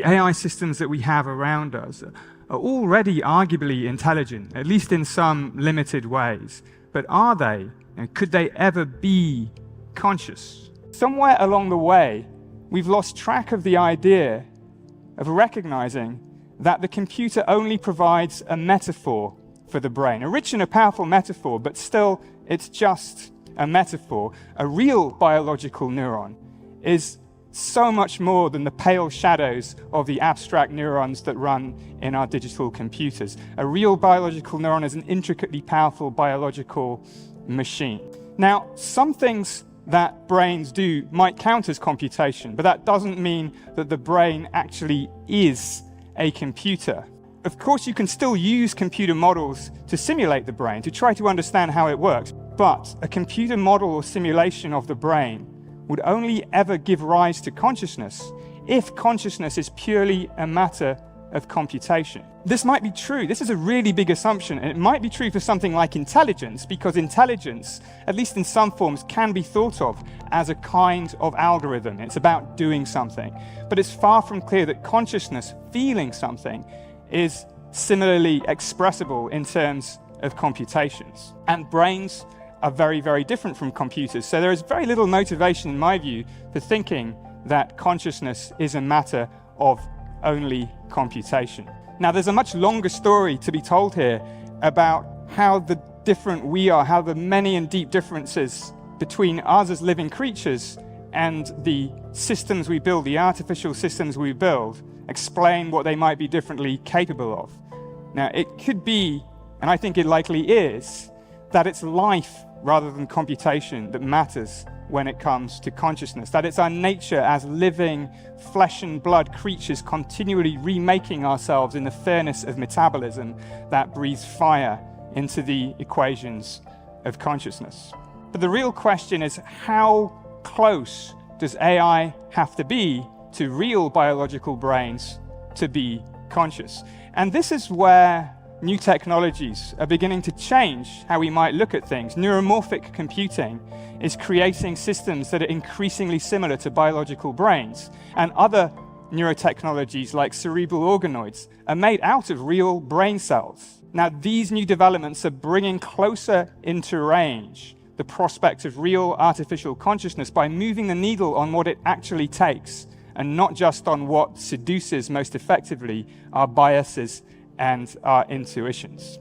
The AI systems that we have around us are already arguably intelligent, at least in some limited ways. But are they, and could they ever be conscious? Somewhere along the way, we've lost track of the idea of recognizing that the computer only provides a metaphor for the brain, a rich and a powerful metaphor, but still it's just a metaphor. A real biological neuron is so much more than the pale shadows of the abstract neurons that run in our digital computers. A real biological neuron is an intricately powerful biological machine. Now, some things that brains do might count as computation, but that doesn't mean that the brain actually is a computer. Of course, you can still use computer models to simulate the brain, to try to understand how it works, but a computer model or simulation of the brain would only ever give rise to consciousness if consciousness is purely a matter of computation. This might be true. This is a really big assumption, and it might be true for something like intelligence, because intelligence, at least in some forms, can be thought of as a kind of algorithm. It's about doing something. But it's far from clear that consciousness, feeling something, is similarly expressible in terms of computations. And brains are very, very different from computers. So there is very little motivation, in my view, for thinking that consciousness is a matter of only computation. Now, there's a much longer story to be told here about how the different we are, how the many and deep differences between us as living creatures and the systems we build, the artificial systems we build, explain what they might be differently capable of. Now, it could be, and I think it likely is, that it's life rather than computation that matters when it comes to consciousness, that it's our nature as living flesh and blood creatures continually remaking ourselves in the furnace of metabolism that breathes fire into the equations of consciousness. But the real question is, how close does AI have to be to real biological brains to be conscious? And this is where new technologies are beginning to change how we might look at things. Neuromorphic computing is creating systems that are increasingly similar to biological brains, and other neurotechnologies like cerebral organoids are made out of real brain cells. Now, these new developments are bringing closer into range the prospect of real artificial consciousness by moving the needle on what it actually takes, and not just on what seduces most effectively our biases and our intuitions.